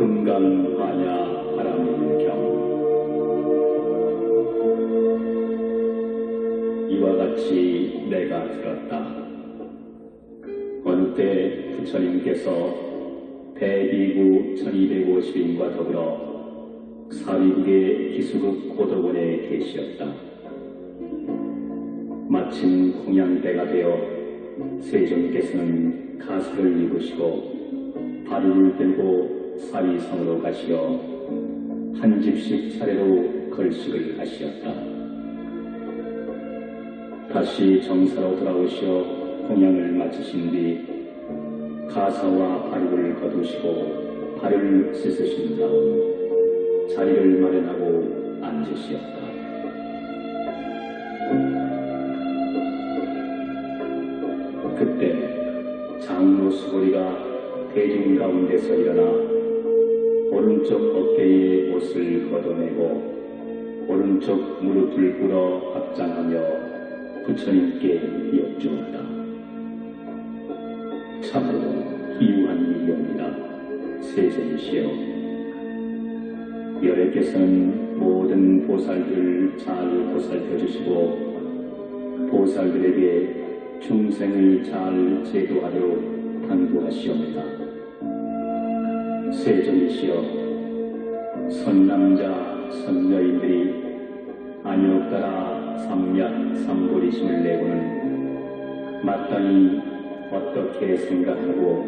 금강화냐 바람일경. 이와 같이 내가 들었다. 어느 때 부처님께서 대비구 1250인과 더불어 사위국의 기수국 고덕원에 계시었다. 마침 공양때가 되어 세종께서는 가사를 입으시고 바루를 들고 사위성으로 가시어 한 집씩 차례로 걸식을 하시었다. 다시 정사로 돌아오시어 공양을 마치신 뒤 가사와 바루를 거두시고 발을 씻으신 다음 자리를 마련하고 앉으시었다. 그때 장로 수고리가 대중 가운데서 일어나 오른쪽 어깨에 옷을 걷어내고 오른쪽 무릎을 꿇어 합장하며 부처님께 여쭈었다. 참으로 희유한 일이옵니다. 세존이시여, 여래께서는 모든 보살들을 잘 보살펴 주시고 보살들에게 중생을 잘 제도하도록 당부하시옵니다. 세존이시여, 선남자 선여인들이 안욕 따라 삼약 삼보리심을 내고는 마땅히 어떻게 생각하고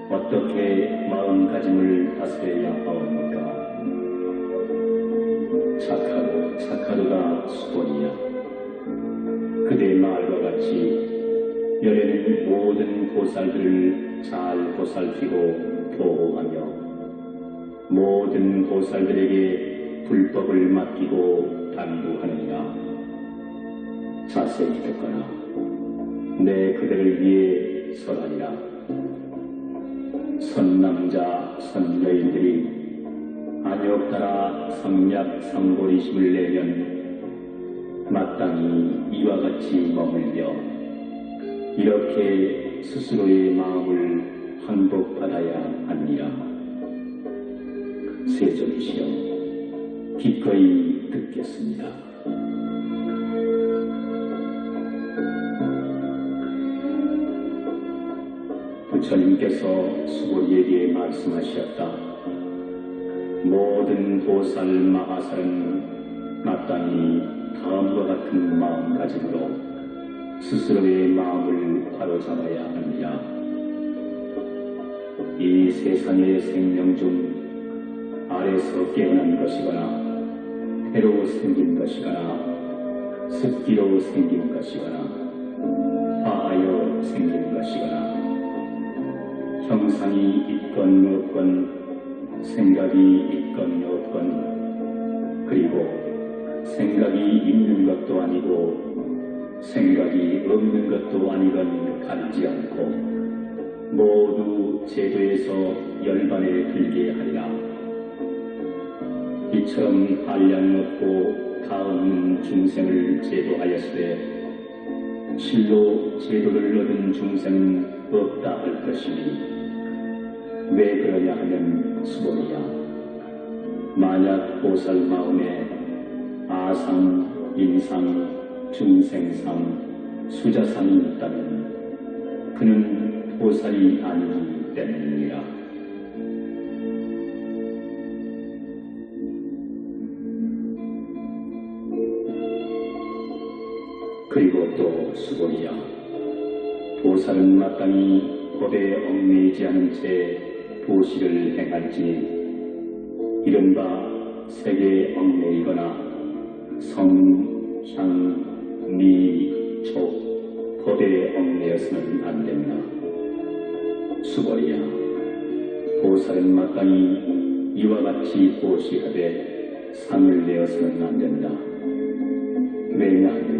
어떻게 마음가짐을 다스려야 하옵니까? 착하고 착하도다 수본이야. 그대 말과 같이 열애는 모든 보살들을 잘 보살피고 보호하며 모든 보살들에게 불법을 맡기고 당부하느니라. 자세히 듣거나 내 그대를 위해 설하리라. 선남자 선여인들이 안욕 따라 삼약 삼보리심을 내면 마땅히 이와 같이 머물며 이렇게 스스로의 마음을 항복받아야 합니다. 세존이시여, 기꺼이 듣겠습니다. 부처님께서 수고리에게 말씀하셨다. 모든 보살 마하살은 마땅히 다음과 같은 마음가짐으로 스스로의 마음을 바로잡아야 합니다. 이 세상의 생명 중 아래서 깨어난 것이거나 해로 생긴 것이거나 습기로 생긴 것이거나 화하여 생긴 것이거나 형상이 있건 없건 생각이 있건 없건 그리고 생각이 있는 것도 아니고 생각이 없는 것도 아니건 가리지 않고 모두 제도에서 열반에 들게 하리라. 이처럼 한량 없고 다 없는 중생을 제도하였으되 실로 제도를 얻은 중생은 없다 할 것이니 왜 그러냐 하면 수본이야. 만약 보살 마음에 아상, 인상, 중생상, 수자상이 있다면 그는 보살이 아니기 때문이라. 그리고 또 수본이야. 보살은 마땅히 법에 얽매이지 않은 채 도시를 행할지 이른바 색에 얽매이거나 성, 향, 미, 촉, 법에 얽매여서는 안 된다. 수고리야, 보살은 마땅히 이와 같이 보시하되 상을 내어서는 안 된다. 왜냐하면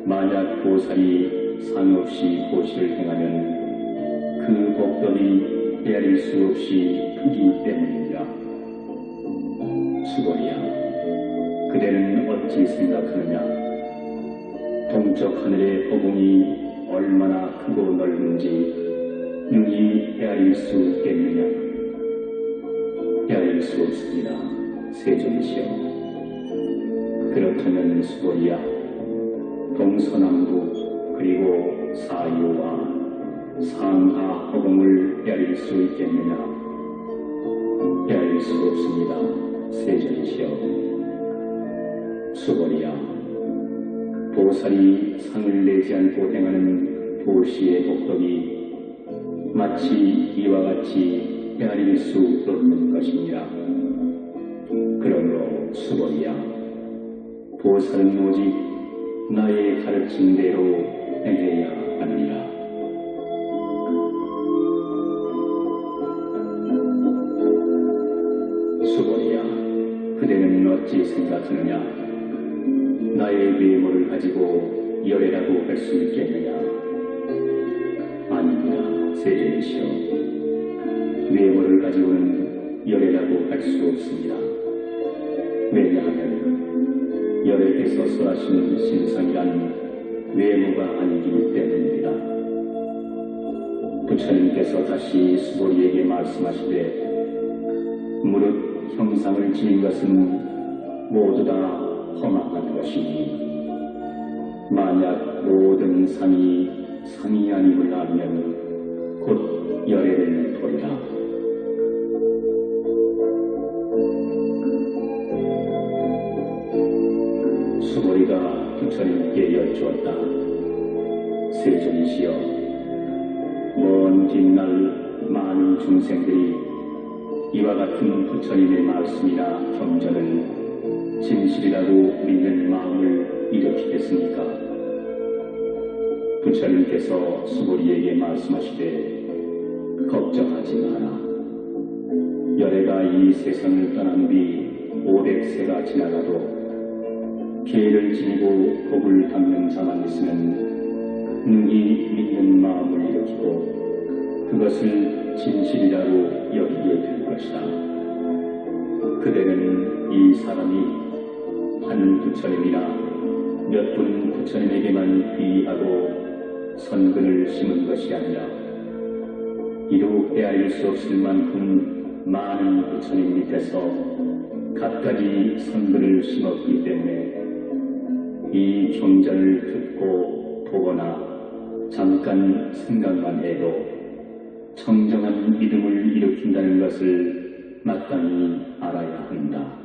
만약 보살이 상 없이 보시를 행하면 그 복덕이 헤아릴 수 없이 크기 때문이라. 수고리야, 그대는 어찌 생각하느냐? 동쪽 하늘의 허공이 얼마나 크고 넓은지 능히 헤아릴 수 있겠느냐? 헤아릴 수 없습니다. 세존이시여. 그렇다면 수고리야, 동서남북 그리고 사유와 상하 허공을 헤아릴 수 있겠느냐? 헤아릴 수 없습니다. 세존이시여. 수고리야, 보살이 상을 내지 않고 행하는 보시의 복덕이 마치 이와 같이 헤아릴 수 없는 것이니라. 그러므로 수고리야, 보살은 오직 나의 가르친 대로 행해야 하느니라. 수고리야, 그대는 어찌 생각하느냐? 나의 외모를 가지고 열애라고 할 수 있겠느냐? 아닙니다. 세존이시여. 외모를 가지고는 열애라고 할 수 없습니다. 왜냐하면 열애께서 설하신 신성이란 외모가 아니기 때문입니다. 부처님께서 다시 수고리에게 말씀하시되 무릇 형상을 지닌 것은 모두 다 험악한 것이니 만약 모든 상이 아님을 알면 곧 열애를 보리라. 수고리가 부처님께 여쭈었다. 세존이시여, 먼 뒷날 많은 중생들이 이와 같은 부처님의 말씀이나 경전을 진실이라고 믿는 마음을 일으키겠습니까? 부처님께서 수고리에게 말씀하시되 걱정하지 마라. 열애가 이 세상을 떠난 뒤 500세가 지나가도 계를 지니고 복을 담는 자만 있으면 능히 믿는 마음을 일으키고 그것을 진실이라고 여기게 될 것이다. 그대는 이 사람이 한 부처님이나 몇 분 부처님에게만 귀의하고 선근을 심은 것이 아니라 이루 헤아릴 수 없을 만큼 많은 부처님 밑에서 갖가지 선근을 심었기 때문에 이 경전을 듣고 보거나 잠깐 생각만 해도 청정한 믿음을 일으킨다는 것을 마땅히 알아야 한다.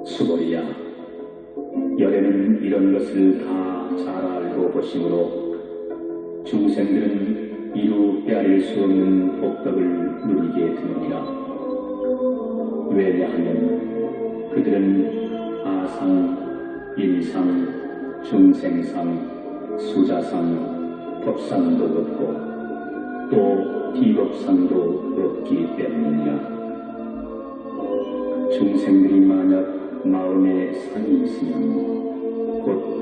수고리야, 열애는 이런 것을 다 잘 알고 보심으로 중생들은 이루 헤아릴 수 없는 복덕을 누리게 되느니라. 왜냐하면 그들은 아상, 인상, 중생상, 수자상, 법상도 없고 또 비법상도 없기 때문이라. 중생들이 만약 마음에 상이 있으면 곧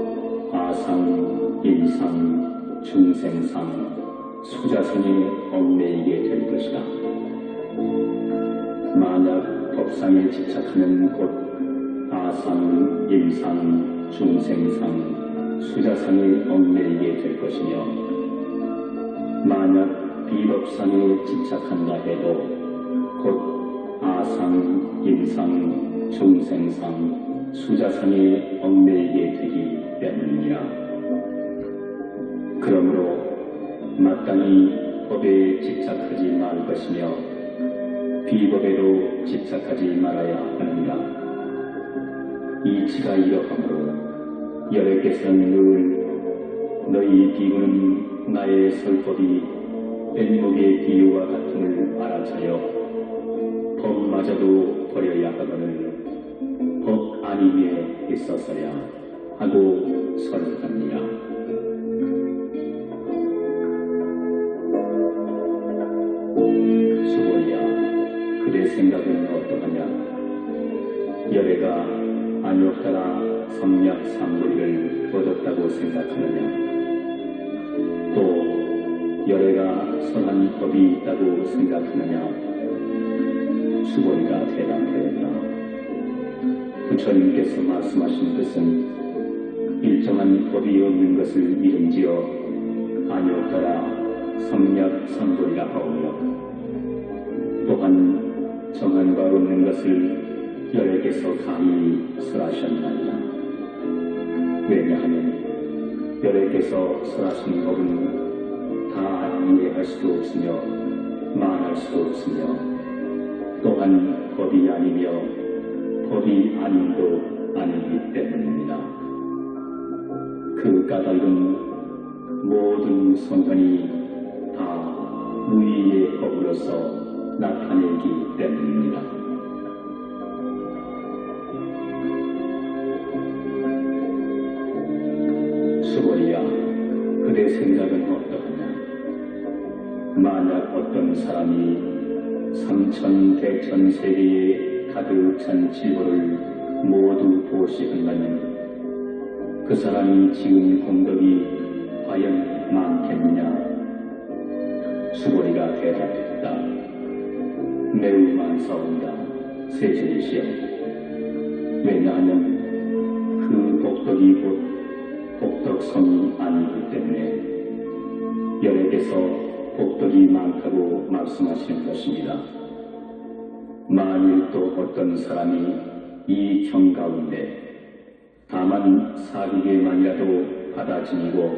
아상, 인상, 중생상, 수자상에 얽매이게 될 것이다. 만약 법상에 집착하면 곧 아상, 인상, 중생상, 수자상에 얽매이게 될 것이며 만약 비법상에 집착한다 해도 곧 아상, 인상, 중생상, 수자상에 얽매이게 되기 때문이라. 그러므로 마땅히 법에 집착하지 말 것이며 비법에도 집착하지 말아야 하느니라. 이치가 이러하므로 열애께서는 늘 너희 비구는 나의 설법이 뗏목의 비유와 같음을 알아차려 법마저도 버려야 하거늘 법 아님에 있어서야 하고 설합니다. 수고리야, 그대 생각은 어떠하냐? 열애가 안욕따라 성약 삼고리를 얻었다고 생각하느냐? 또 열애가 선한 법이 있다고 생각하느냐? 수고리가 대답하였다. 부처님께서 말씀하신 뜻은 일정한 법이 없는 것을 이른지어 안욕따라 성약성돌이라 하오며 또한 정한과 없는 것을 여러께서 감히 설하셨나이다. 왜냐하면 여러께서 설하신 법은 다 이해할 수도 없으며 말할 수도 없으며 또한 법이 아니며 법이 아님도 아니기 때문입니다. 그 까닭은 모든 성현이 다 무의의 법으로서 나타내기 때문입니다. 수고리야, 그대 생각은 어떠하냐? 만약 어떤 사람이 삼천대천세계에 가득 찬 지구를 모두 보시한다면 그 사람이 지은 공덕이 과연 많겠느냐? 수고리가 대답했다. 매우 많사옵니다. 세존이시여. 왜냐하면 그 복덕이 곧 복덕성이 아니기 때문에 여러께서 복덕이 많다고 말씀하시는 것입니다. 만일 또 어떤 사람이 이 경 가운데 다만 사기계만이라도 받아 지니고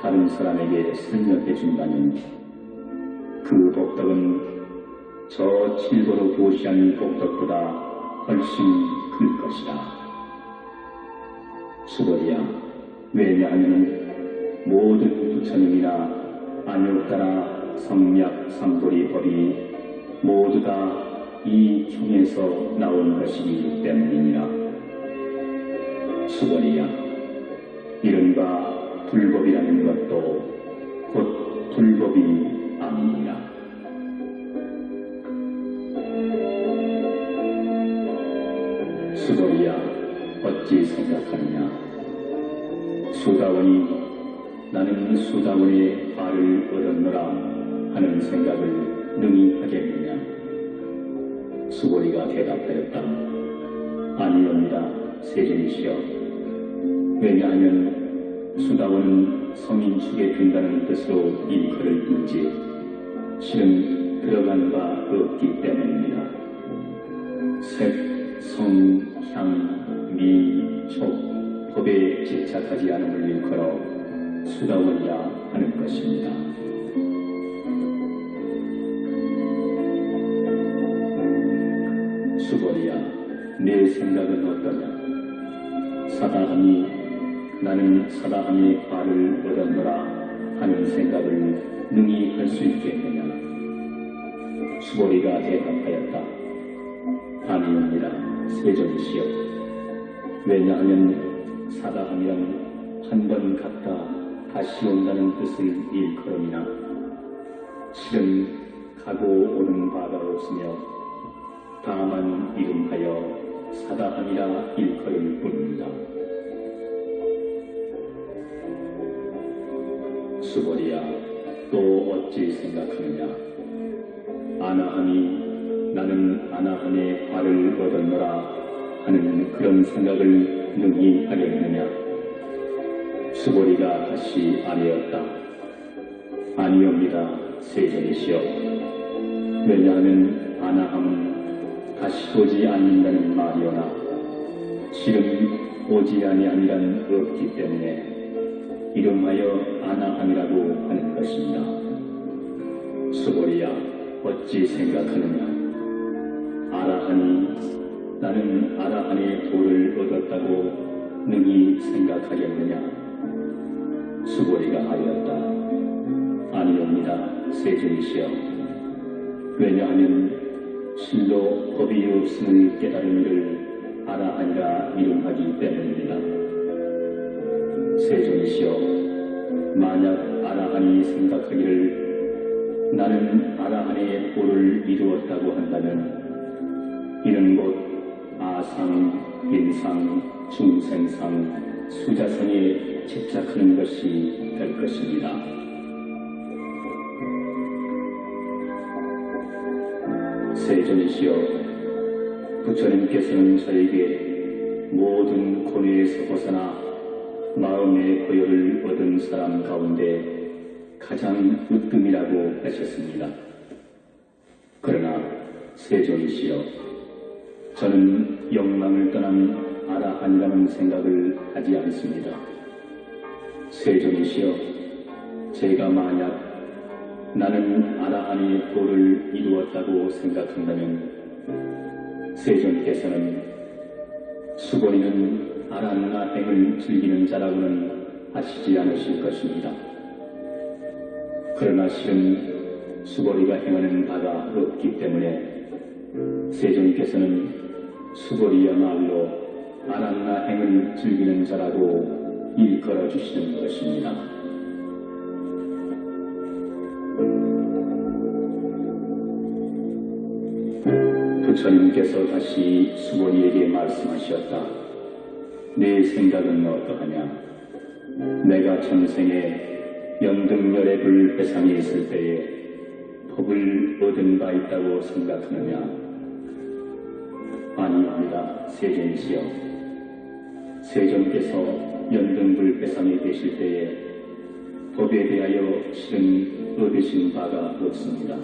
다른 사람에게 설명해 준다면 그 복덕은 저 칠보로 보시한 복덕보다 훨씬 클 것이다. 수고리야, 왜냐하면 모든 부처님이나 안욕따라 성약 상도리 법이 모두 다 이 경에서 나온 것이기 때문이니라. 수고리야, 이른바 불법이라는 것도 곧 불법이 아니니라. 수고리야, 어찌 생각하느냐? 수다원이 나는 수다원의 발을 얻었노라 하는 생각을 능히 하겠느냐? 수고리가 대답하였다. 아니옵니다. 세존이시여. 왜냐하면 수다원은 성인축에 든다는 뜻으로 일컬을 뿐지 실은 들어간 바 없기 때문입니다. 색, 성, 향, 미, 촉, 법에 집착하지 않음을 일컬어 수다원이라 하는 것입니다. 수고리야, 내 생각은 어떠냐? 사다함이 나는 사다함의 발을 얻었노라 하는 생각을 능히 할 수 있겠느냐? 수고리가 대답하였다. 아니옵니다. 세존이시여. 왜냐하면 사다함이란 한 번 갔다 다시 온다는 뜻을 일컬음이나 실은 가고 오는 바가 없으며 다만 이름하여 사다함이라 일컬을 뿐입니다. 수고리야, 또 어찌 생각하느냐? 아나함이 나는 아나함의 발을 얻었노라 하는 그런 생각을 능히 하겠느냐? 수고리가 다시 아뢰었다. 아니옵니다. 세존이시여. 왜냐하면 아나함은 다시 오지 않는다는 말이오나 실은 오지 아니함이란 없기 때문에 이름하여 아나함이라고 하는 것입니다. 수고리야, 어찌 생각하느냐? 아라하니 나는 아라한의 도를 얻었다고 능히 생각하겠느냐? 수고리가 하였다. 아니옵니다. 세존이시여. 왜냐하면 실로 법이 없음을 깨달은 이를 아라한이라 이름하기 때문입니다. 세존이시여, 만약 아라한이 생각하기를 나는 아라한의 도를 이루었다고 한다면 이는 곧 아상, 인상, 중생상, 수자성에 집착하는 것이 될 것입니다. 세존이시여, 부처님께서는 저에게 모든 고뇌에서 벗어나 마음의 고요를 얻은 사람 가운데 가장 으뜸이라고 하셨습니다. 그러나 세존이시여, 저는 영광을 떠난 아라한이라는 생각을 하지 않습니다. 세존이시여, 제가 만약 나는 아라한의 도를 이루었다고 생각한다면 세존께서는 수고리는 아라한나 행을 즐기는 자라고는 하시지 않으실 것입니다. 그러나 실은 수고리가 행하는 바가 없기 때문에 세존께서는 수고리야말로 아라한나 행을 즐기는 자라고 일컬어 주시는 것입니다. 부처님께서 다시 수고리에게 말씀하셨다. 네 생각은 어떠하냐? 내가 전생에 연등열의 불 배상에 있을 때에 법을 얻은 바 있다고 생각하느냐? 아니옵니다. 세존이시여, 세존께서 연등불 배상에 계실 때에 법에 대하여 실은 얻으신 바가 없습니다.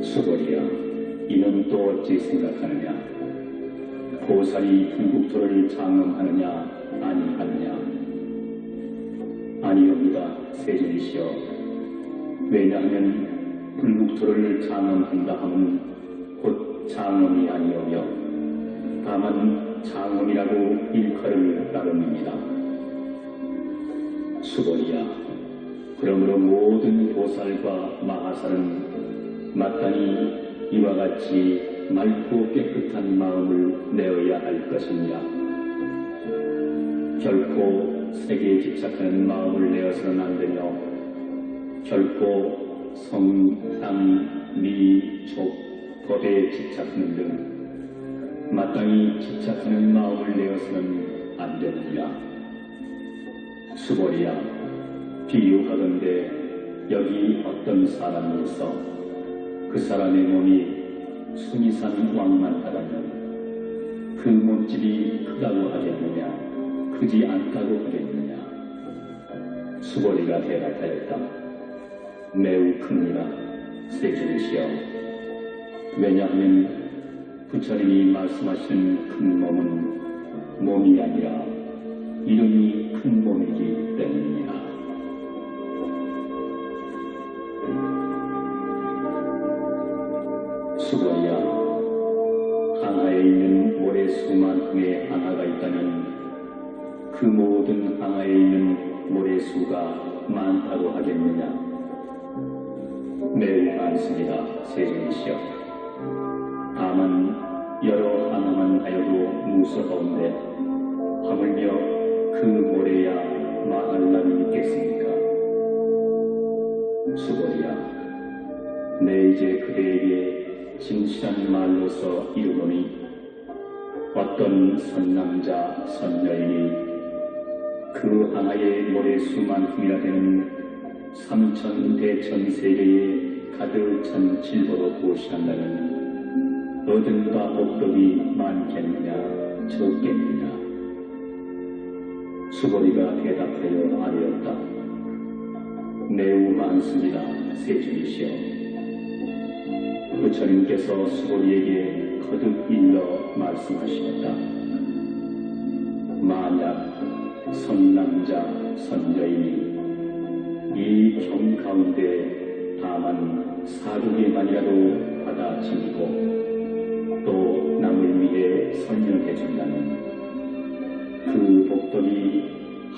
수고리야, 이는 또 어찌 생각하느냐? 보살이 불국토를 장엄하느냐 아니하느냐? 아니옵니다. 세존이시여, 왜냐하면 불국토를 장엄한다 함은 곧 장엄이 아니오며 다만 장엄이라고 일컬을 따름입니다. 수고리야, 그러므로 모든 보살과 마하살은 마땅히 이와 같이 맑고 깨끗한 마음을 내어야 할 것입니다. 결코 세계에 집착하는 마음을 내어서는 안 되며 결코 성, 땅, 미, 족, 법에 집착하는 등 마땅히 집착하는 마음을 내어서는 안 됩니다. 수고리야, 비유하건대 여기 어떤 사람이 있어 그 사람의 몸이 순이산 왕만하다면 그 몸집이 크다고 하겠느냐, 크지 않다고 하겠느냐? 수고리가 대답하였다. 매우 큽니다. 세존이시여, 왜냐하면 부처님이 말씀하신 큰 몸은 몸이 아니라 이름이 큰 몸이기 때문입니다. 수고리야, 항아에 있는 모래수만큼의 항아가 있다면 그 모든 항아에 있는 모래수가 많다고 하겠느냐? 매우 많습니다. 세존이시여, 다만 여러 항아만 하여도 무서운데 하물며 그 모래야 마할람이 있겠습니까? 수고리야, 내 이제 그대에게 진실한 말로서 이르노니 어떤 선남자 선여인이 그 항아의 모래수만큼이라 되는 3천대천세계에 가득 찬 질보로 보시한다면 얻은 바 복덕이 많겠느냐 적겠느냐? 수고리가 대답하여 아뢰었다. 매우 많습니다. 세존이시여, 부처님께서 수고리에게 거듭 일러 말씀하셨다. 만약 선남자 선여인이 이 경 가운데 다만 사두개만이라도 받아 지니고 또 남을 위해 설명해 준다면 그 복덕이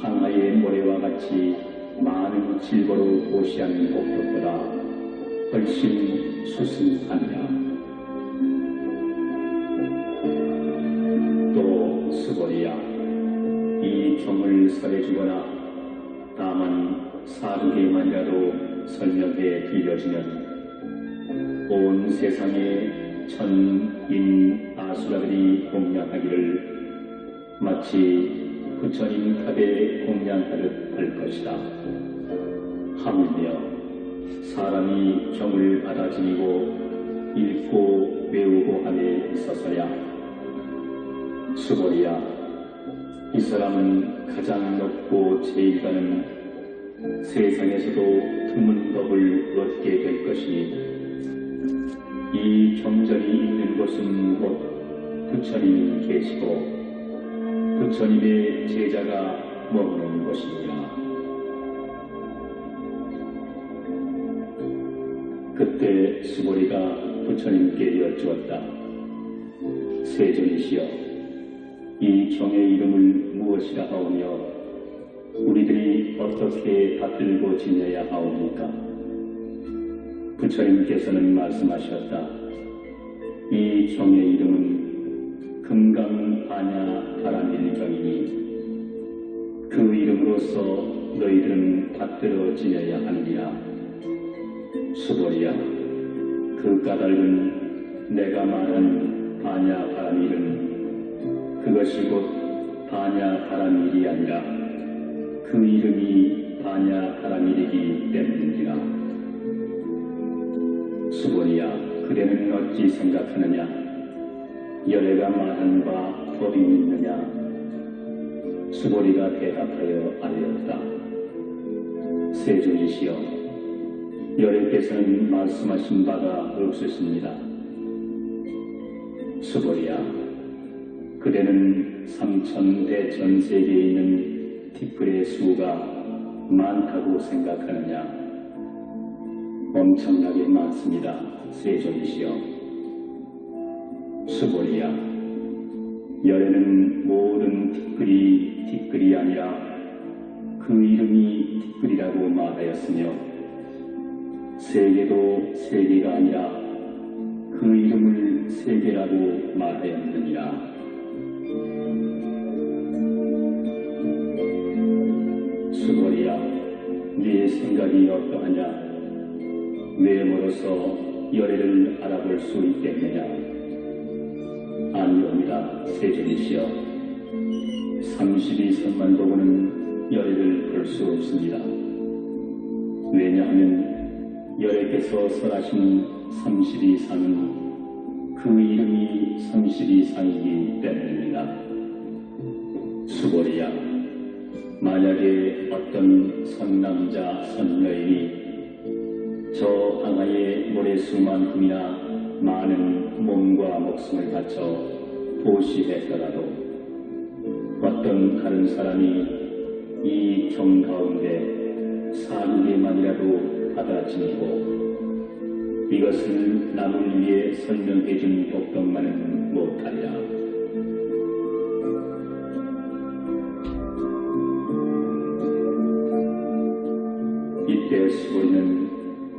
항아의 모래와 같이 많은 질보로 보시한 복덕보다 훨씬 수승하느냐? 또 수고리야, 이 경을 설해주거나 다만 사두개만이라도 설명해 들려주면 온 세상의 천인 아수라들이 공양하기를 마치 부처님 탑에 공양하듯 할 것이다. 하물며 사람이 경을 받아 지니고 읽고 외우고 함에 있어서야 수고리야, 이 사람은 가장 높고 제일 가는 세상에서도 드문 법을 얻게 될 것이니 이 경전이 있는 곳은 곧 부처님이 계시고 부처님의 제자가 머무는 곳이니라. 그때 수보리가 부처님께 여쭈었다. 세존이시여, 이 경의 이름을 무엇이라 하오며 우리들이 어떻게 받들고 지내야 하옵니까? 부처님께서는 말씀하셨다. 이 경의 이름은 금강반야바라밀경이니 그 이름으로써 너희들은 받들어 지내야 하느니라. 수보리야, 그 까닭은 내가 말한 반야바라밀은 그것이 곧 반야바라밀이 아니라 그 이름이 반야바라밀이기 때문이라. 수보리야, 그대는 어찌 생각하느냐? 열애가 말한 바 법이 있느냐? 수보리가 대답하여 아뢰었다. 세존이시여, 열애께서는 말씀하신 바가 없으십니다. 수보리야, 그대는 삼천대전세계에 있는 티끌의 수가 많다고 생각하느냐? 엄청나게 많습니다. 세존이시여. 수보리야, 열애는 모든 티끌이 아니라 그 이름이 티끌이라고 말하였으며 세계도 세계가 아니라 그 이름을 세계라고 말하였느니라. 수보리야, 네 생각이 어떠하냐? 외모로서 열애를 알아볼 수 있겠느냐? 아니옵니다. 세존이시여. 32선만 보고는 열애를 볼 수 없습니다. 왜냐하면 열애께서 설하신 32상은 그 이름이 32상이기 때문입니다. 수보리야, 만약에 어떤 선남자 선여인이 저 항아의 모래수만큼이나 많은 몸과 목숨을 바쳐 보시했더라도 어떤 다른 사람이 이 경 가운데 4개만이라도 받아지니고 이것을 남을 위해 설명해준 복덕만은 못하리라. 이때 수보리는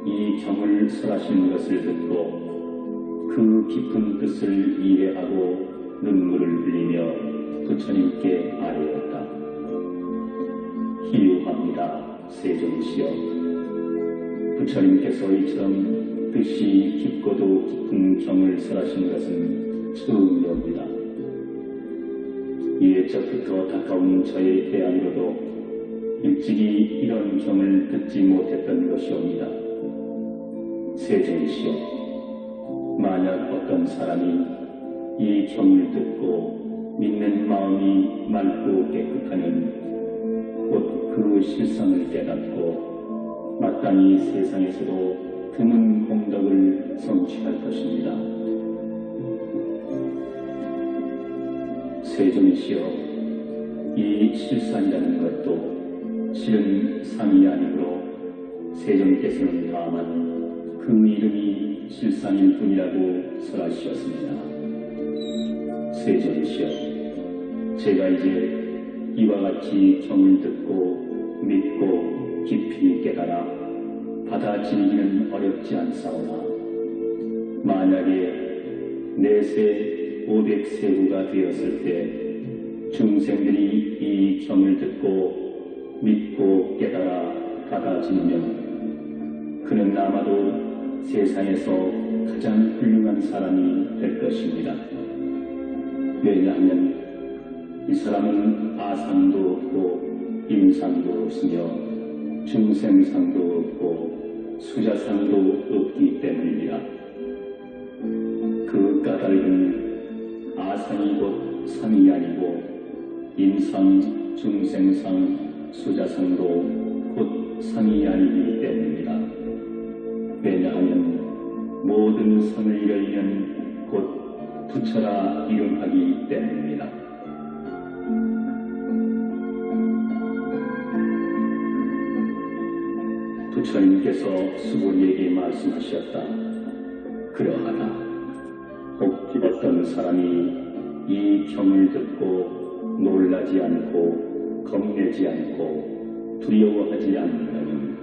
이 경을 설하신 것을 듣고 그 깊은 뜻을 이해하고 눈물을 흘리며 부처님께 아뢰었다. 희유합니다. 세존이시여. 부처님께서 이처럼 뜻이 깊고도 깊은 경을 설하신 것은 처음이옵니다. 이래저부터 가까운 저의 태양으로도 일찍이 이런 경을 듣지 못했던 것이옵니다. 세존이시여, 만약 어떤 사람이 이 경을 듣고 믿는 마음이 맑고 깨끗하면 곧 그 실상을 깨닫고 마땅히 세상에서도 드문 공덕을 성취할 것입니다. 세존이시여, 이 실상이라는 것도 실은 상이 아니므로 세존께서는 다만 그 이름이 실상일 뿐이라고 설하시었습니다. 세존이시여, 제가 이제 이와 같이 경을 듣고 믿고 깊이 깨달아 받아들이기는 어렵지 않사오나 만약에 내세 500세후가 되었을 때 중생들이 이 경을 듣고 믿고 깨달아 받아들이면 그는 아마도 세상에서 가장 훌륭한 사람이 될 것입니다. 왜냐하면 이 사람은 아상도 없고 임상도 없으며 중생상도 없고 수자상도 없기 때문입니다. 그 까닭은 아상이 곧 상이 아니고 임상, 중생상, 수자상도 곧 상이 아니기 때문입니다. 왜냐하면 모든 성을 이루면 곧 부처라 이름하기 때문입니다. 부처님께서 수고리에게 말씀하셨다. 그러하다. 혹 어떤 사람이 이 경을 듣고 놀라지 않고 겁내지 않고 두려워하지 않는다면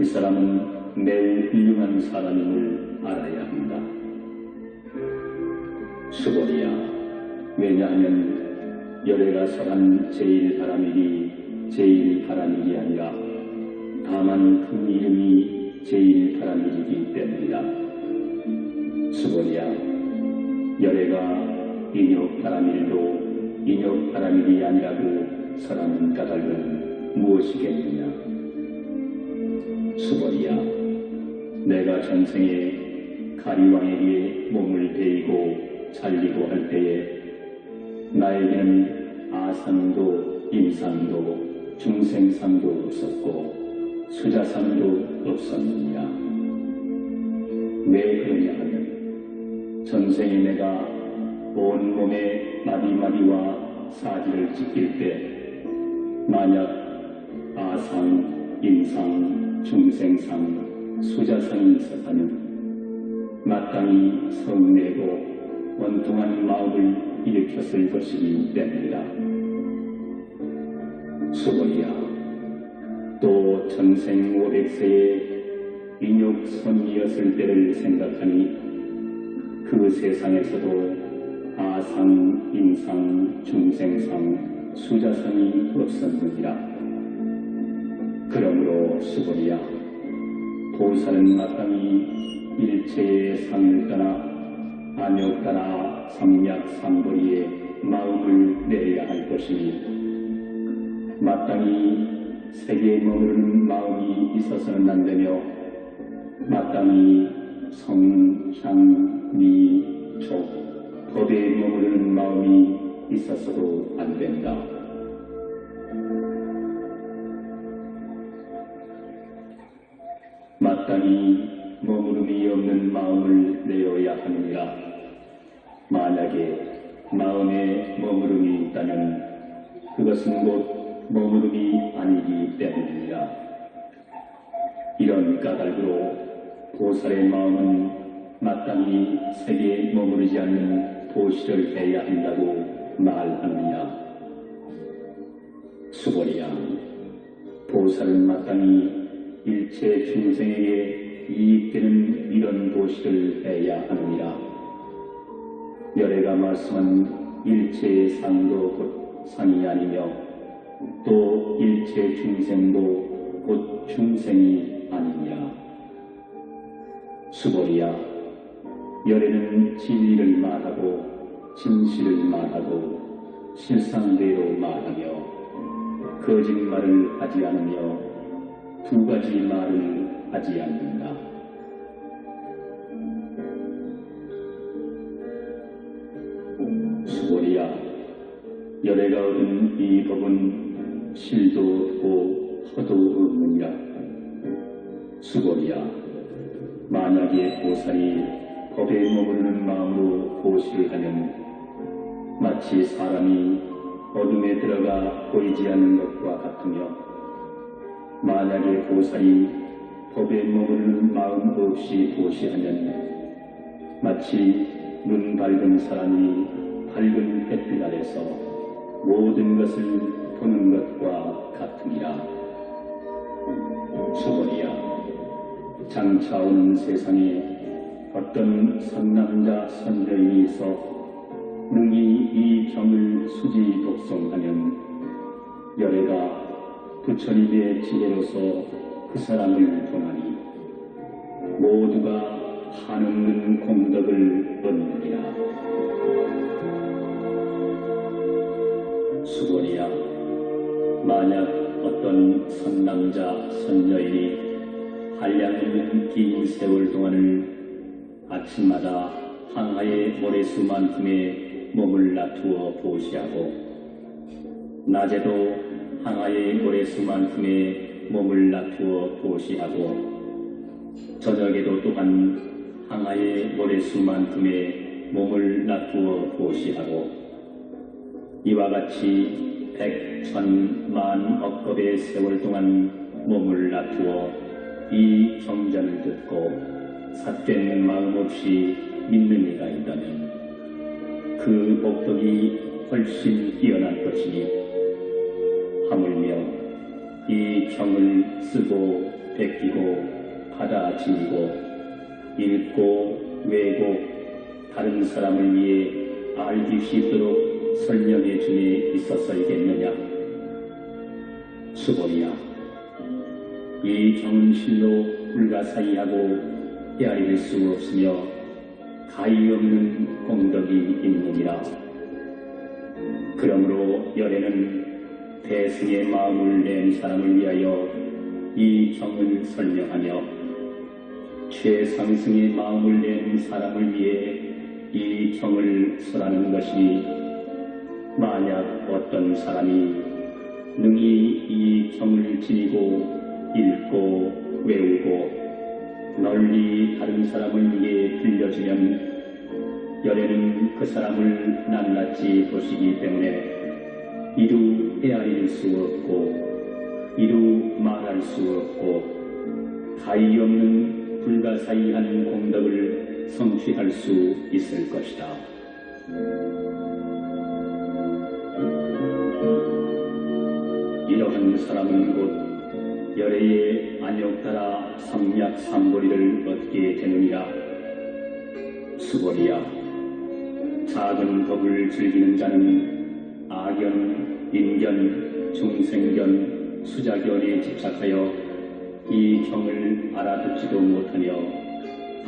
이 사람은 매우 훌륭한 사람임을 알아야 한다. 수고리야, 왜냐하면 열애가 설한 제1바라밀이 제1바라밀이 아니라 다만 그 이름이 제1바라밀이기 때문이다. 수고리야, 열애가 인욕바라밀도 인욕바라밀이 아니라고 설하는 까닭은 무엇이겠느냐? 수고리야, 내가 전생에 가리왕에게 몸을 베이고 살리고 할 때에 나에게는 아상도 임상도 중생상도 없었고 수자상도 없었느냐? 왜 그러냐 하면 전생에 내가 온몸에 마디마디와 사지를 지킬 때 만약 아상, 임상, 중생상, 수자상이 있었다면 마땅히 성내고 원통한 마음을 일으켰을 것이기 때문이다. 수고리야, 또 전생 500세에 인욕선이었을 때를 생각하니 그 세상에서도 아상, 임상, 중생상, 수자상이 없었느니라. 그러므로 수고리야, 보살은 마땅히 일체의 상을 떠나 안욕 따라 삼약 삼보리에 마음을 내야 할 것이니 마땅히 세계에 머무르는 마음이 있어서는 안 되며 마땅히 성, 향, 미, 촉, 법에 머무르는 마음이 있어서도 안 된다. 마땅히 머무름이 없는 마음을 내어야 하느니라. 만약에 마음에 머무름이 있다면 그것은 곧 머무름이 아니기 때문이라. 이런 까닭으로 보살의 마음은 마땅히 세계에 머무르지 않는 도시를 해야 한다고 말하느냐. 수고리야, 보살은 마땅히 일체 중생에게 이익되는 이런 도시를 해야 하느니라. 열애가 말씀한 일체의 상도 곧 상이 아니며 또 일체 중생도 곧 중생이 아니냐. 수고리야, 열애는 진리를 말하고 진실을 말하고 실상대로 말하며 거짓말을 하지 않으며 두 가지 말을 하지 않는다. 수고리야, 열애가 얻은 이 법은 실도 없고 허도 없느니라. 수고리야, 만약에 보살이 법에 머무르는 마음으로 보시를 하면 마치 사람이 어둠에 들어가 보이지 않는 것과 같으며 만약에 보살이 법에 머무르는 마음 없이 보시하면 마치 눈 밝은 사람이 밝은 햇빛 아래서 모든 것을 보는 것과 같으니라. 수고리야, 장차 오는 세상에 어떤 선남자 선여인이 있어 능히 이 경을 수지 독송하면 열애가 부처님의 지혜로서 그 사람을 보나니 모두가 한없는 공덕을 얻느니라. 수고리야, 만약 어떤 선남자 선여인이 한량 있는 긴 세월 동안을 아침마다 황하의 모래수만큼의 몸을 놔두어 보시하고 낮에도 황하의 모래수만큼의 몸을 놔두어 보시하고 저녁에도 또한 항아의 모래수만큼의 몸을 놔두어 보시하고 이와 같이 100,000,000억겁의 세월 동안 몸을 놔두어 이 경전을 듣고 삿된 마음 없이 믿는 이가 있다면 그 복덕이 훨씬 뛰어난 것이니 하물며 이 경을 쓰고 베끼고 받아 지니고 읽고 외고 다른 사람을 위해 알기 쉽도록 설명해 줌에 있었어야겠느냐. 수고리야, 이 경은 실로 불가사의하고 헤아릴 수 없으며 가히 없는 공덕이 있느니라. 그러므로 열애는 대승의 마음을 낸 사람을 위하여 이 경을 설명하며 최상승의 마음을 낸 사람을 위해 이 경을 설하는 것이니 만약 어떤 사람이 능히 이 경을 지니고 읽고 외우고 널리 다른 사람을 위해 들려주면 열애는 그 사람을 낱낱이 보시기 때문에 이루 헤아릴 수 없고 이루 말할 수 없고 가히 없는 불가사의한 공덕을 성취할 수 있을 것이다. 이러한 사람은 곧 열애의 안욕 따라 삼약 삼보리를 얻게 되느니라. 수고리야, 작은 법을 즐기는 자는 악견, 인견, 중생견, 수자견에 집착하여 이 경을 알아듣지도 못하며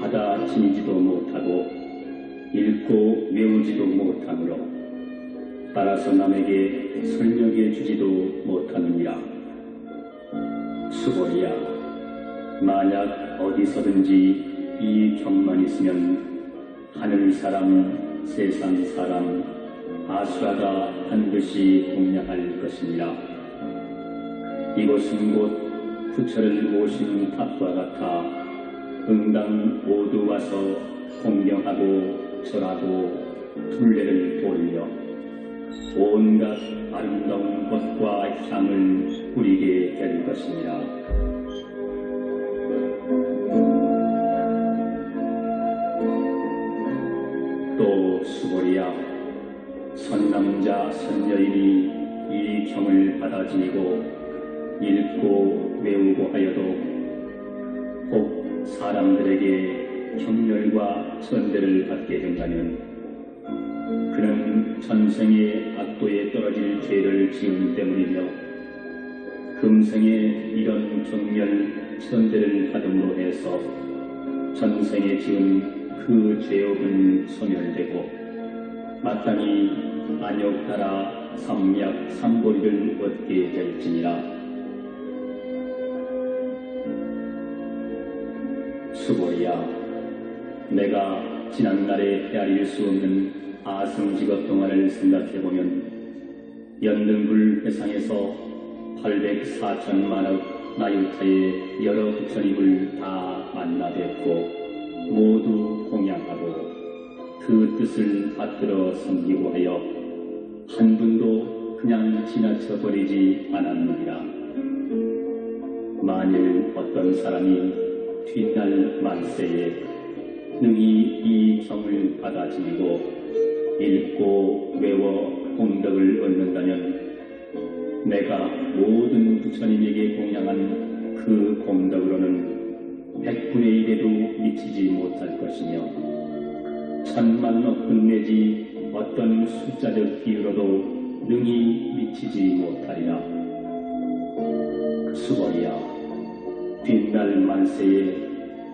받아 지니지도 못하고 읽고 외우지도 못하므로 따라서 남에게 설명해 주지도 못하느니라. 수고리야, 만약 어디서든지 이 경만 있으면 하늘 사람, 세상 사람, 아수라가 반드시 공양할 것이니라. 이곳은 곧 부처를 모신 탑과 같아 응당 모두 와서 공경하고 절하고 둘레를 돌려 온갖 아름다운 것과 향을 뿌리게 될 것이니라. 또 수고리야, 선남자 선여인이 이 경을 받아 지니고 읽고 외우고 하여도 혹 사람들에게 경멸과 천대를 받게 된다면 그는 전생의 악도에 떨어질 죄를 지은 때문이며 금생에 이런 경멸 천대를 받음으로 해서 전생에 지은 그 죄업은 소멸되고 마땅히 안욕 따라 삼약 삼보리를 얻게 될지니라. 수고리야, 내가 지난날에 헤아릴 수 없는 아승직업 동안을 생각해보면 연등불 회상에서 804천만억 나유타의 여러 부처님을 다 만나 뵙고 모두 공양하고 그 뜻을 받들어 섬기고 하여 한 분도 그냥 지나쳐버리지 않았느니라. 만일 어떤 사람이 뒷날 만세에 능히 이 경을 받아 지니고 읽고 외워 공덕을 얻는다면 내가 모든 부처님에게 공양한 그 공덕으로는 100분의 1에도 미치지 못할 것이며 10,000,000억 분 내지 어떤 숫자적 비유로도 능히 미치지 못하리라. 수고리야, 뒷날 만세에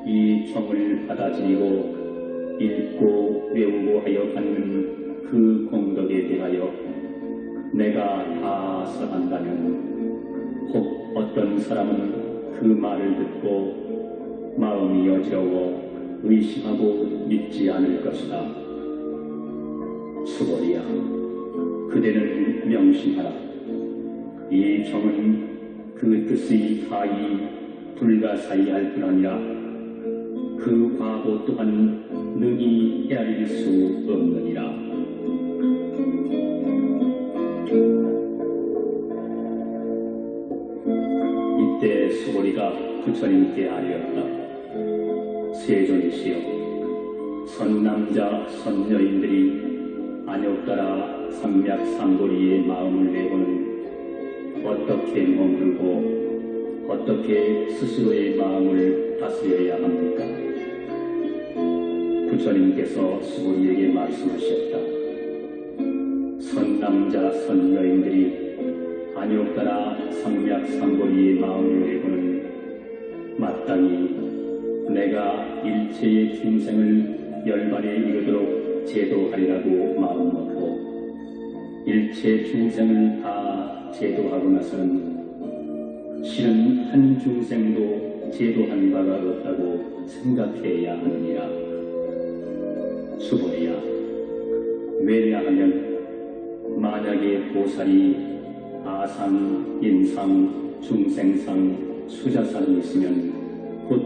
이 경을 받아 지니고 읽고 외우고 하여 받는 그 공덕에 대하여 내가 다 설한다면 혹 어떤 사람은 그 말을 듣고 마음이 어지러워 의심하고 믿지 않을 것이다. 수고리야, 그대는 명심하라. 이 경은 그 뜻의 파이 불가사의할 뿐 아니라 그 과보 또한 능히 헤아릴 수 없느니라. 이때 수고리가 부처님께 아뢰었다. 세존이시여, 선남자 선여인들이 안욕따라 삼맥삼보리의 마음을 내고는 어떻게 머물고 어떻게 스스로의 마음을 다스려야 합니까? 부처님께서 수고리에게 말씀하셨다. 선남자 선여인들이 안욕따라 삼맥삼보리의 마음을 내고는 마땅히 내가 일체의 중생을 열반에 이르도록 제도하리라고 마음먹고 일체 중생을 다 제도하고 나서는 실은 한 중생도 제도한 바가 없다고 생각해야 하느니라. 수고리야, 왜냐하면 만약에 보살이 아상, 인상, 중생상, 수자상이 있으면 곧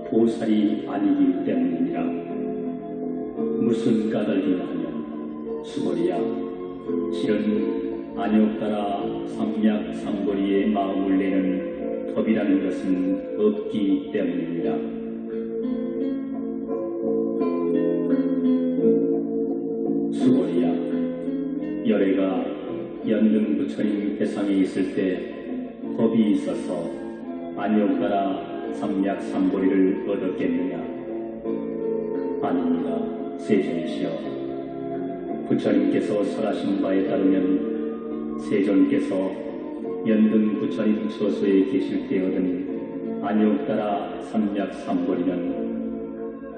보살이 아니기 때문이니라. 무슨 까닭이냐 하면 수고리야, 실은 안욕따라 삼맥삼보리의 마음을 내는 법이라는 것은 없기 때문입니다. 수고리야, 열애가 연등 부처님 대상에 있을 때 법이 있어서 안욕따라 삼맥삼보리를 얻었겠느냐? 아닙니다. 세존이시여, 부처님께서 설하신 바에 따르면 세존께서 연등 부처님 처소에 계실 때 얻은 안욕따라 삼맥삼보리는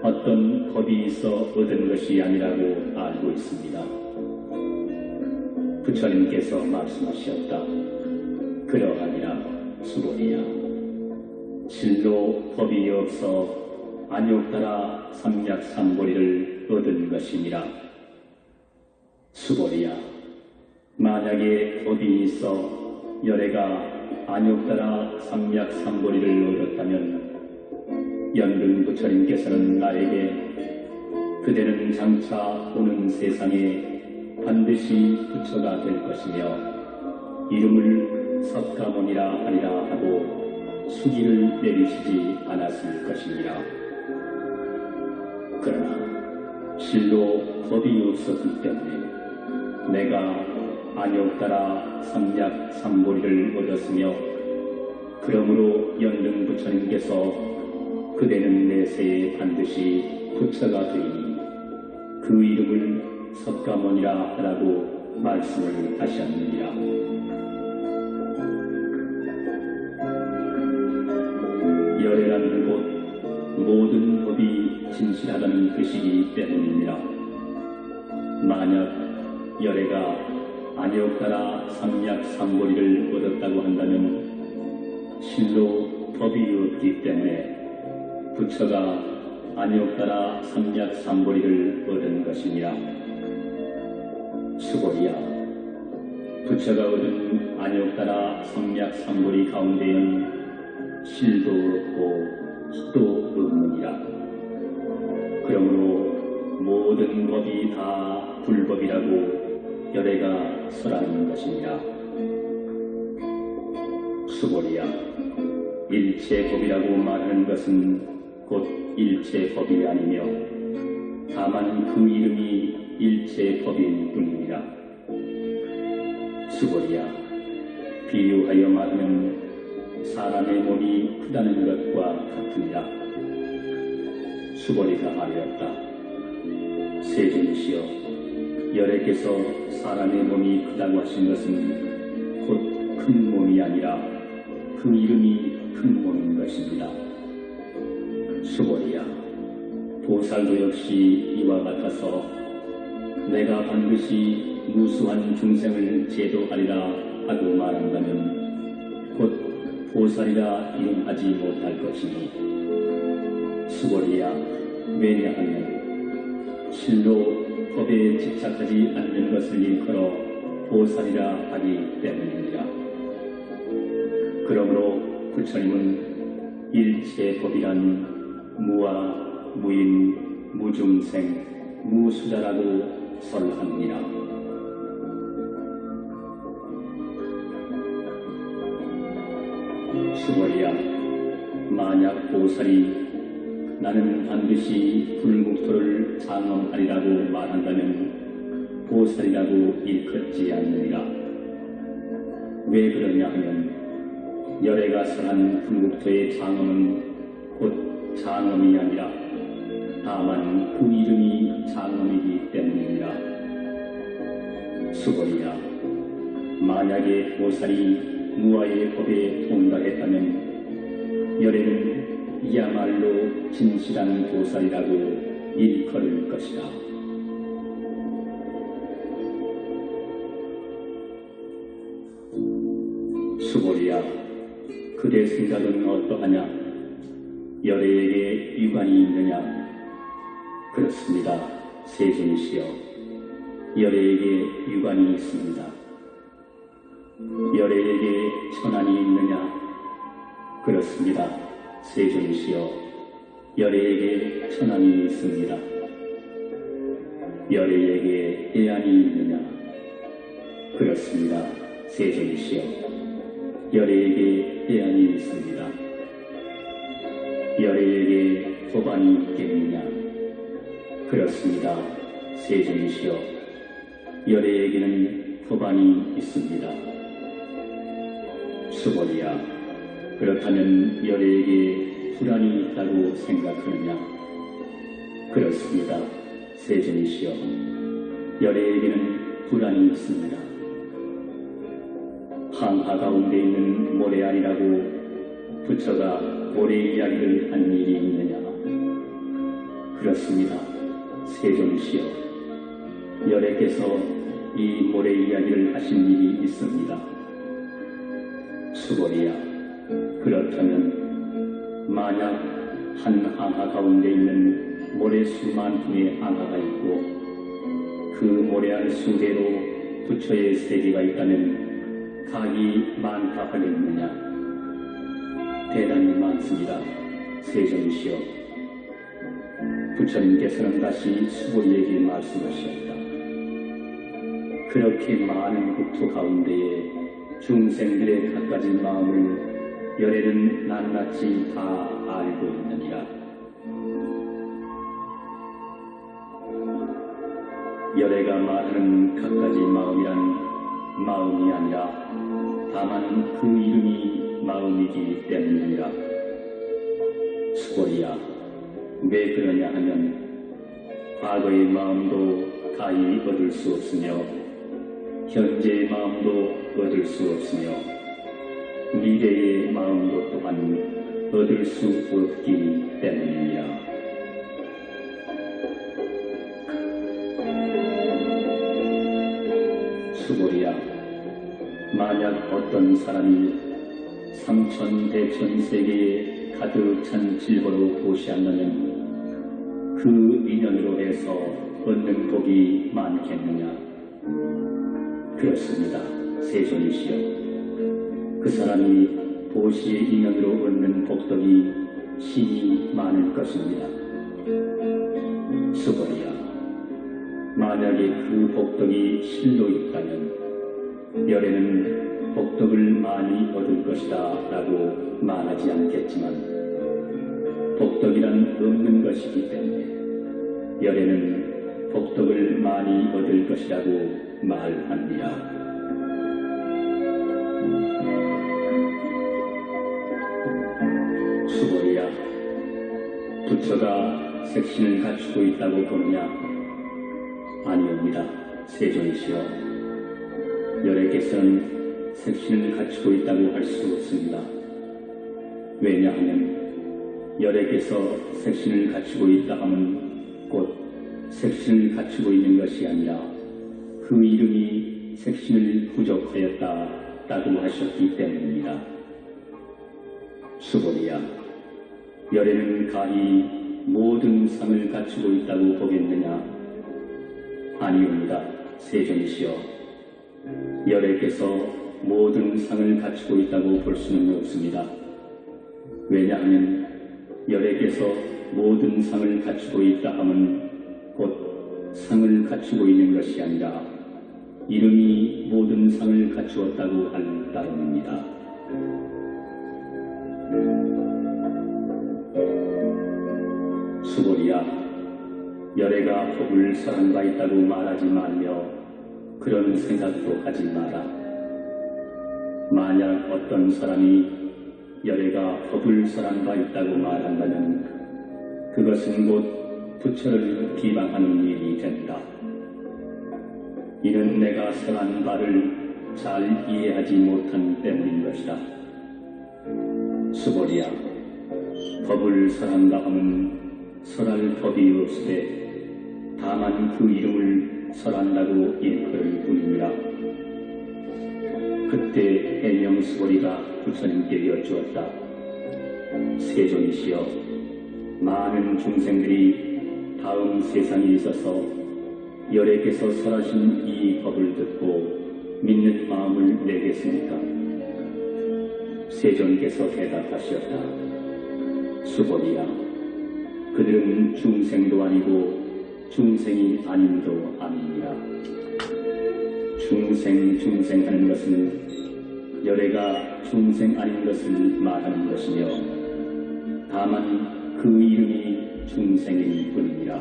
어떤 법이 있어 얻은 것이 아니라고 알고 있습니다. 부처님께서 말씀하셨다. 그러하니라. 수고리야, 실로 법이 없어 안욕따라 삼맥삼보리를 얻은 것이니라. 수고리야, 만약에 법이 있어 열애가 안욕따라 삼맥삼보리를 얻었다면 연등 부처님께서는 나에게 그대는 장차 오는 세상에 반드시 부처가 될 것이며 이름을 석가모니라 하리라 하고 수기를 내리시지 않았을 것이니라. 그러나 실로 법이 없었기 때문에 내가 안욕따라 삼맥삼보리를 얻었으며 그러므로 연등 부처님께서 그대는 내세에 반드시 부처가 되니 그 이름을 석가모니라 하라고 말씀을 하셨느니라. 열애라는 곧 모든 법이 진실하다는 뜻이기 때문이니라. 만약 열애가 안욕따라 삼맥삼보리를 얻었다고 한다면 실로 법이 없기 때문에 부처가 안욕따라 삼맥삼보리를 얻은 것이니라. 수고리야, 부처가 얻은 안욕따라 삼맥삼보리 가운데에는 실도 없고 희도 없느니라. 그러므로 모든 법이 다 불법이라고 열애가 설하는 것이니라. 수고리야, 일체법이라고 말하는 것은 곧 일체법이 아니며 다만 그 이름이 일체법일 뿐이니라. 수고리야, 비유하여 말하면 사람의 몸이 크다는 것과 같으니라. 수고리가 말하였다. 세존이시여, 열애께서 사람의 몸이 크다고 하신 것은 곧 큰 몸이 아니라 그 이름이 큰 몸인 것입니다. 수고리야, 보살도 역시 이와 같아서 내가 반드시 무수한 중생을 제도하리라 하고 말한다면 곧 보살이라 이름하지 못할 것이니 수고리야, 왜냐하면 실로 법에 집착하지 않는 것을 일컬어 보살이라 하기 때문입니다. 그러므로 부처님은 일체 법이란 무아, 무인, 무중생, 무수자라고 설합니다. 수고리야, 만약 보살이 나는 반드시 불국토를 장엄하리라고 말한다면 보살이라고 일컫지 않느니라. 왜 그러냐 하면 열애가 설한 불국토의 장엄은 곧 장엄이 아니라 다만 그 이름이 장엄이기 때문이니라. 수고리야, 만약에 보살이 무아의 법에 통달했다면 열애는 이야말로 진실한 보살이라고 일컬을 것이다. 수고리야, 그대 생각은 어떠하냐? 열애에게 유관이 있느냐? 그렇습니다. 세존이시여, 열애에게 유관이 있습니다. 열애에게 천안이 있느냐? 그렇습니다. 세존이시여, 열애에게 천안이 있습니다. 열애에게 해안이 있느냐? 그렇습니다. 세존이시여, 열애에게 해안이 있습니다. 열애에게 법안이 있겠느냐? 그렇습니다. 세존이시여, 열애에게는 법안이 있습니다. 수고리야, 그렇다면 열애에게 불안이 있다고 생각하느냐? 그렇습니다. 세존이시여, 열애에게는 불안이 있습니다. 항하 가운데 있는 모래알이라고 부처가 모래 이야기를 한 일이 있느냐? 그렇습니다. 세존이시여, 열애께서 이 모래 이야기를 하신 일이 있습니다. 수고리야, 그렇다면 만약 한 항하 가운데 있는 모래수만 분의 항하가 있고 그 모래알 수대로 부처의 세계가 있다면 각이 많다 하겠느냐? 대단히 많습니다. 세존이시여, 부처님께서는 다시 수고리에게 말씀하셨다. 그렇게 많은 국토 가운데에 중생들의 갖가지 마음을 열애는 낱낱이 다 알고 있느니라. 열애가 말하는 갖가지 마음이란 마음이 아니라 다만 그 이름이 마음이기 때문이니라. 수고리야, 왜 그러냐 하면 과거의 마음도 가히 얻을 수 없으며 현재의 마음도 얻을 수 없으며 미래의 마음도 또한 얻을 수 없기 때문이니라. 수고리야, 만약 어떤 사람이 삼천대천세계에 가득 찬 질보로 보시한다면 그 인연으로 해서 얻는 복이 많겠느냐? 그렇습니다. 세존이시여, 그 사람이 보시의 인연으로 얻는 복덕이 심히 많을 것입니다. 수고리야, 만약에 그 복덕이 실로 있다면 열애는 복덕을 많이 얻을 것이다 라고 말하지 않겠지만 복덕이란 없는 것이기 때문에 열애는 복덕을 많이 얻을 것이라고 말합니다. 수고리야, 부처가 색신을 갖추고 있다고 보느냐? 아니옵니다. 세존이시여, 열애께서는 색신을 갖추고 있다고 할 수 없습니다. 왜냐하면 열애께서 색신을 갖추고 있다 하면 곧 색신을 갖추고 있는 것이 아니라 그 이름이 색신을 부족하였다라고 하셨기 때문입니다. 수고리야, 열애는 가히 모든 상을 갖추고 있다고 보겠느냐? 아니옵니다. 세존이시여, 열애께서 모든 상을 갖추고 있다고 볼 수는 없습니다. 왜냐하면 열에게서 모든 상을 갖추고 있다 함은 곧 상을 갖추고 있는 것이 아니라 이름이 모든 상을 갖추었다고 할 따름입니다. 수고리야, 열애가 법을 설한 바 있다고 말하지 말며 그런 생각도 하지 마라. 만약 어떤 사람이 열애가 법을 설한 바 있다고 말한다면 그것은 곧 부처를 비방하는 일이 된다. 이는 내가 설한 바를 잘 이해하지 못한 때문인 것이다. 수고리야, 법을 설한다 함은 설할 법이 없으되 다만 그 이름을 설한다고 일컬을 뿐이니라. 그때 해명 수고리가 부처님께 여쭈었다. 세존이시여, 많은 중생들이 다음 세상에 있어서 열애께서 설하신 이 법을 듣고 믿는 마음을 내겠습니까? 세존께서 대답하셨다. 수고리야, 그들은 중생도 아니고 중생이 아님도 아니니라. 중생하는 것은 열애가 중생 아닌 것을 말하는 것이며 다만 그 이름이 중생일 뿐이니라.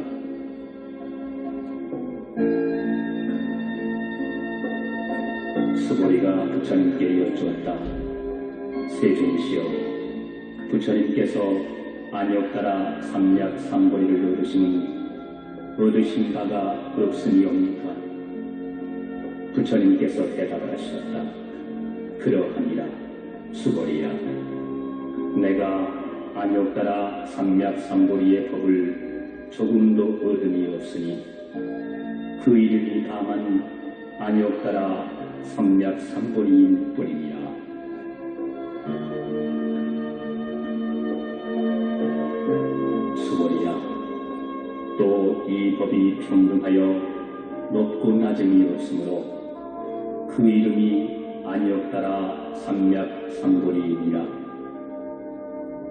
수고리가 부처님께 여쭈었다. 세존이시여, 부처님께서 안욕따라 삼략삼보리를 얻으신 바가 없으니옵니까? 부처님께서 대답을 하셨다. 그러하니라. 수고리야, 내가 안욕따라 삼략삼보리의 법을 조금도 얻음이 없으니 그 이름이 다만 안욕따라 삼략삼보리인 뿐이니라. 수고리야, 또 이 법이 평등하여 높고 낮음이 없으므로 그 이름이 안욕따라 삼략삼보리이니라.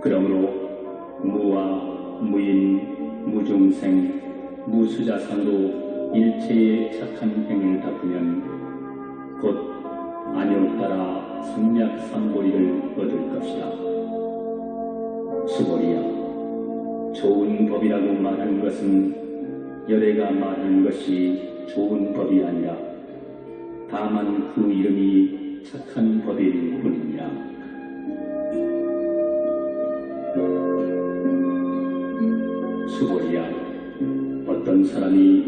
그러므로 무와 무인, 무중생, 무수자상으로 일체의 착한 행을 닦으면 곧 안욕따라 삼략삼보리를 얻을 것이다. 수고리야, 좋은 법이라고 말하는 것은 열애가 말하는 것이 좋은 법이 아니라 다만 그 이름이 착한 법일 뿐이니라. 수고리야, 어떤 사람이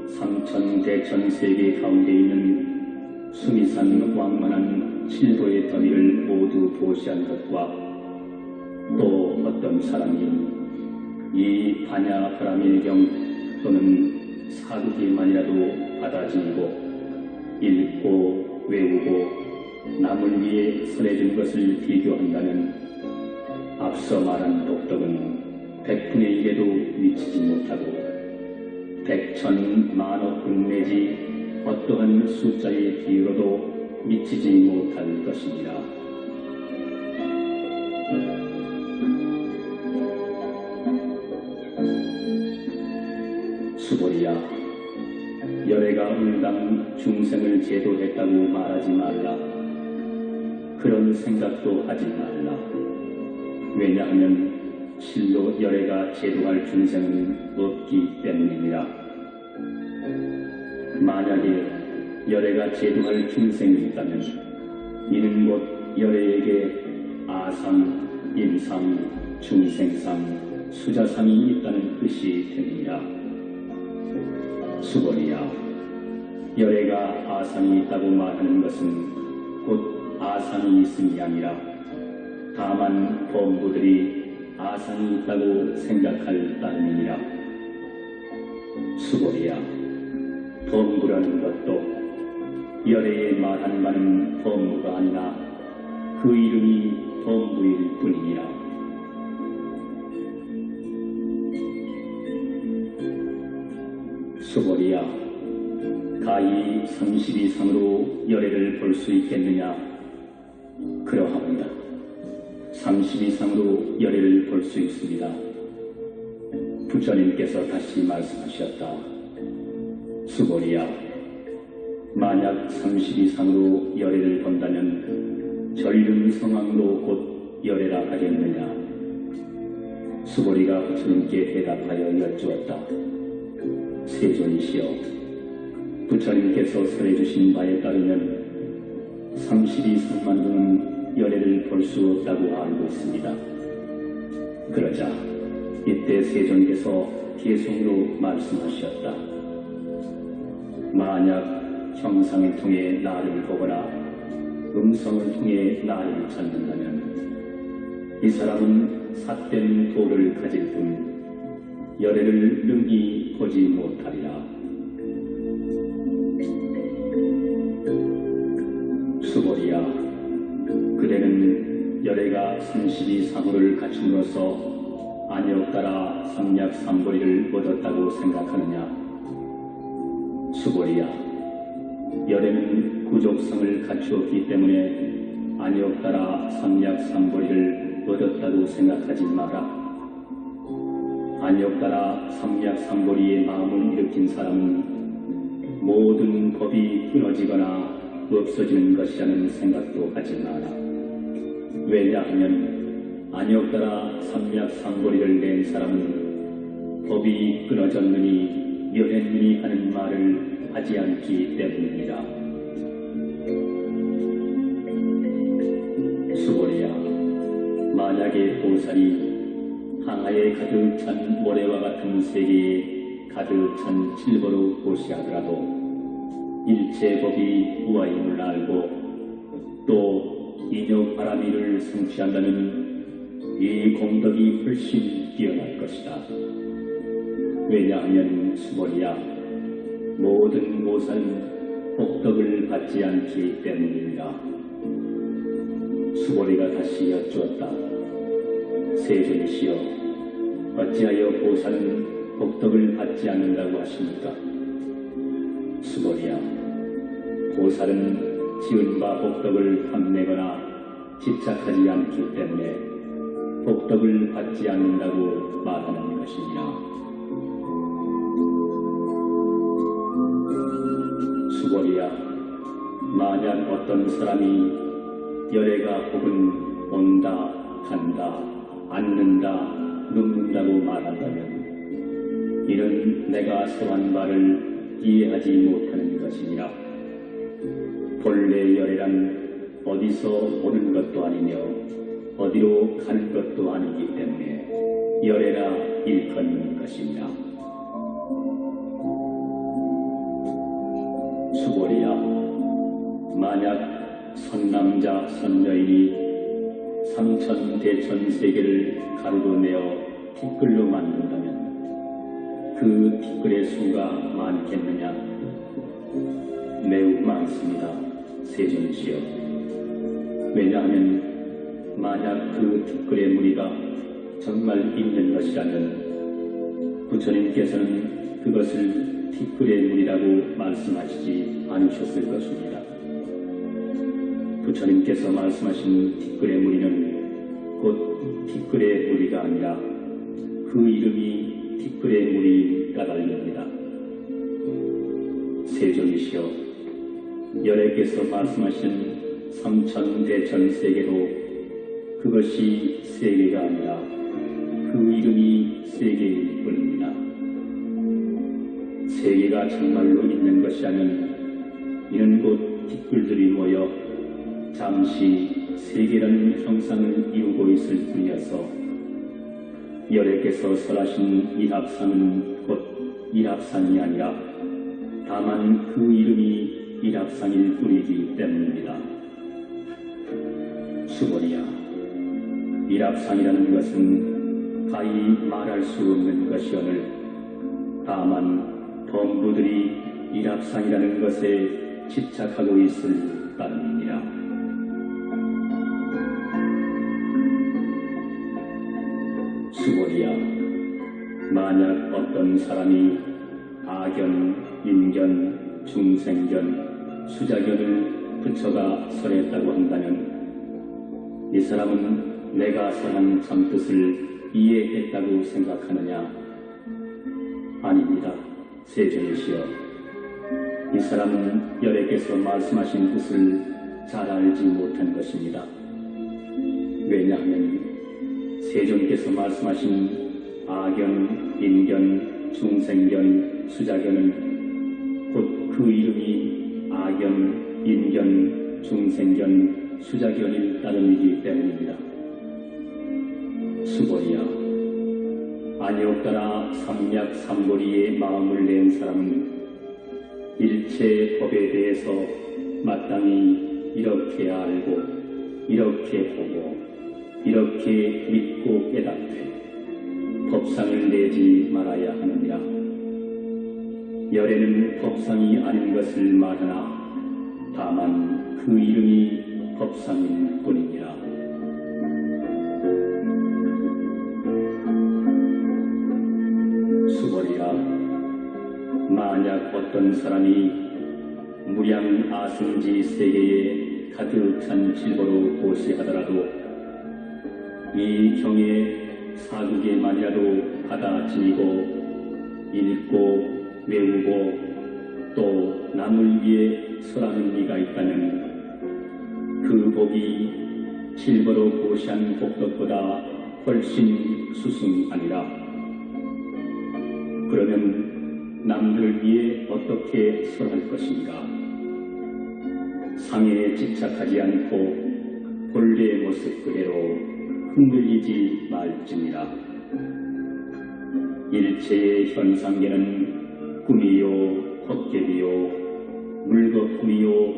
삼천대천세계 가운데 있는 수미산 왕만한 칠도의 더미를 모두 보시한 것과 또 어떤 사람이 이 반야 브라밀경 또는 사두기만이라도 받아들이고 읽고 외우고 남을 위해 설해준 것을 비교한다면 앞서 말한 독덕은 100분의 1에도 미치지 못하고 100,000,000,000억 내지 어떠한 숫자의 비유로도 미치지 못할 것이니라. 수고리야, 열애가 응당 중생을 제도했다고 말하지 말라. 그런 생각도 하지 말라. 왜냐하면 실로 열애가 제도할 중생은 없기 때문이니라. 만약에 열애가 제도할 중생이 있다면 이는 곧 열애에게 아상, 임상, 중생상, 수자상이 있다는 뜻이 됩니다. 수고리야, 열애가 아상이 있다고 말하는 것은 곧 아상이 있음이 아니라 다만 범부들이 아상이 있다고 생각할 따름이니라. 수고리야, 범부라는 것도 열애에 말하는 바는 범부가 아니라 그 이름이 범부일 뿐이니라. 수고리야, 가히 30 이상으로 열애를 볼 수 있겠느냐? 그러합니다. 30 이상으로 열애를 볼 수 있습니다. 부처님께서 다시 말씀하셨다. 수고리야, 만약 30 이상으로 열애를 본다면 전륜성왕으로 곧 열애라 하겠느냐? 수고리가 부처님께 대답하여 여쭈었다. 세존이시여, 부처님께서 설해주신 바에 따르면 30 이상만으로는 열애를 볼 수 없다고 알고 있습니다. 그러자 이때 세존께서 계속으로 말씀하셨다. 만약 형상을 통해 나를 보거나 음성을 통해 나를 찾는다면 이 사람은 삿된 도를 가질 뿐 열애를 능히 보지 못하리라. 수고리야, 그대는 열애가 32상호를 갖춤으로써 안역따라 삼략삼보리를 얻었다고 생각하느냐? 수고리야, 열애는 구족성을 갖추었기 때문에 안역따라 삼략삼보리를 얻었다고 생각하지 마라. 안역따라 삼략삼보리의 마음을 일으킨 사람은 모든 법이 끊어지거나 없어지는 것이라는 생각도 하지 마라. 왜냐하면 안역따라 삼략삼보리를 낸 사람은 법이 끊어졌느니 멸했느니 하는 말을 하지 않기 때문입니다. 수고리야, 만약에 보살이 항아에 가득 찬 모래와 같은 세계에 가득 찬 칠보로 보시하더라도 일체 법이 우아임을 알고 또 인욕바라미를 성취한다면 이 공덕이 훨씬 뛰어날 것이다. 왜냐하면 수고리야, 모든 보살은 복덕을 받지 않기 때문입니다. 수고리가 다시 여쭈었다. 세존이시여, 어찌하여 보살은 복덕을 받지 않는다고 하십니까? 수고리야, 보살은 지은 바 복덕을 탐내거나 집착하지 않기 때문에 복덕을 받지 않는다고 말하는 것이니라. 수고리야, 만약 어떤 사람이 열애가 혹은 온다, 간다, 앉는다, 눕는다고 말한다면 이는 내가 설한 바를 이해하지 못하는 것이니라. 본래 열애란 어디서 오는 것도 아니며 어디로 가는 것도 아니기 때문에 열애라 일컫는 것이니라. 수고리야, 만약 선남자 선여인이 삼천대천세계를 가루로 내어 티끌로 만든다면 그 티끌의 수가 많겠느냐? 매우 많습니다. 세존이시여. 왜냐하면 만약 그 티끌의 무늬가 정말 있는 것이라면 부처님께서는 그것을 티끌의 무늬라고 말씀하시지 않으셨을 것입니다. 부처님께서 말씀하신 티끌의 무늬는 곧 티끌의 무늬가 아니라 그 이름이 티끌의 무늬 까닭입니다. 세존이시여, 열애께서 말씀하신 삼천대천세계도 그것이 세계가 아니라 그 이름이 세계일 뿐입니다. 세계가 정말로 있는 것이라면 이는 곧 티끌들이 모여 잠시 세계라는 형상을 이루고 있을 뿐이어서 열애께서 설하신 일합상은 곧 일합상이 아니라 다만 그 이름이 일합상일 뿐이기 때문입니다. 수고리야, 일합상이라는 것은 가히 말할 수 없는 것이오늘 다만 범부들이 일합상이라는 것에 집착하고 있을 따름입니다. 수고리야, 만약 어떤 사람이 악견, 인견, 중생견, 수자견을 붙여가 설했다고 한다면 이 사람은 내가 설한 참뜻을 이해했다고 생각하느냐? 아닙니다. 세존이시여, 이 사람은 여래께서 말씀하신 뜻을 잘 알지 못한 것입니다. 왜냐하면 세존께서 말씀하신 아견, 인견, 중생견, 수자견은 곧 그 이름이 아견, 인견, 중생견, 수자견일 따름이기 때문입니다. 수보리야, 아니옵따라 삼약 삼보리의 마음을 낸 사람은 일체 법에 대해서 마땅히 이렇게 알고, 이렇게 보고, 이렇게 믿고 깨닫되 법상을 내지 말아야 하느니라. 열애는 법상이 아닌 것을 말하나 다만 그 이름이 법상일 뿐이니라. 수보리야, 만약 어떤 사람이 무량 아승지 세계에 가득 찬 질보로 고시하더라도 이 경에 사국에만이라도 받아 지니고 읽고 외우고 또 남을 위해 설하는 이가 있다면 그 복이 질보로 고시한 복덕보다 훨씬 수승하니라. 그러면 남들을 위해 어떻게 설할 것인가? 상에 집착하지 않고 본래의 모습 그대로 흔들리지 말지니라. 일체의 현상계는 꿈이요 헛개비요 물거품이요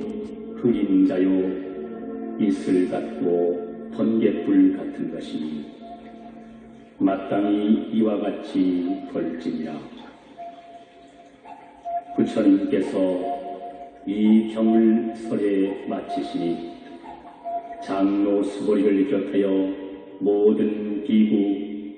그림자요 이슬 같고 번갯불 같은 것이니 마땅히 이와 같이 벌지니라. 부처님께서 이 경을 설에 마치시니 장로 수보리를 비롯하여 모든 비구,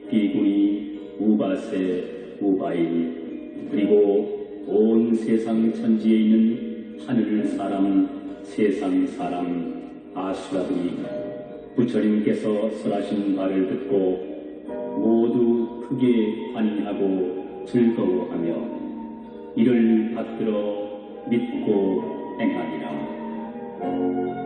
비구니, 우바세, 우바인 그리고 온 세상 천지에 있는 하늘 사람, 세상 사람, 아수라들이 부처님께서 설하신 바를 듣고 모두 크게 환희하고 즐거워하며 이를 받들어 믿고 행하니라.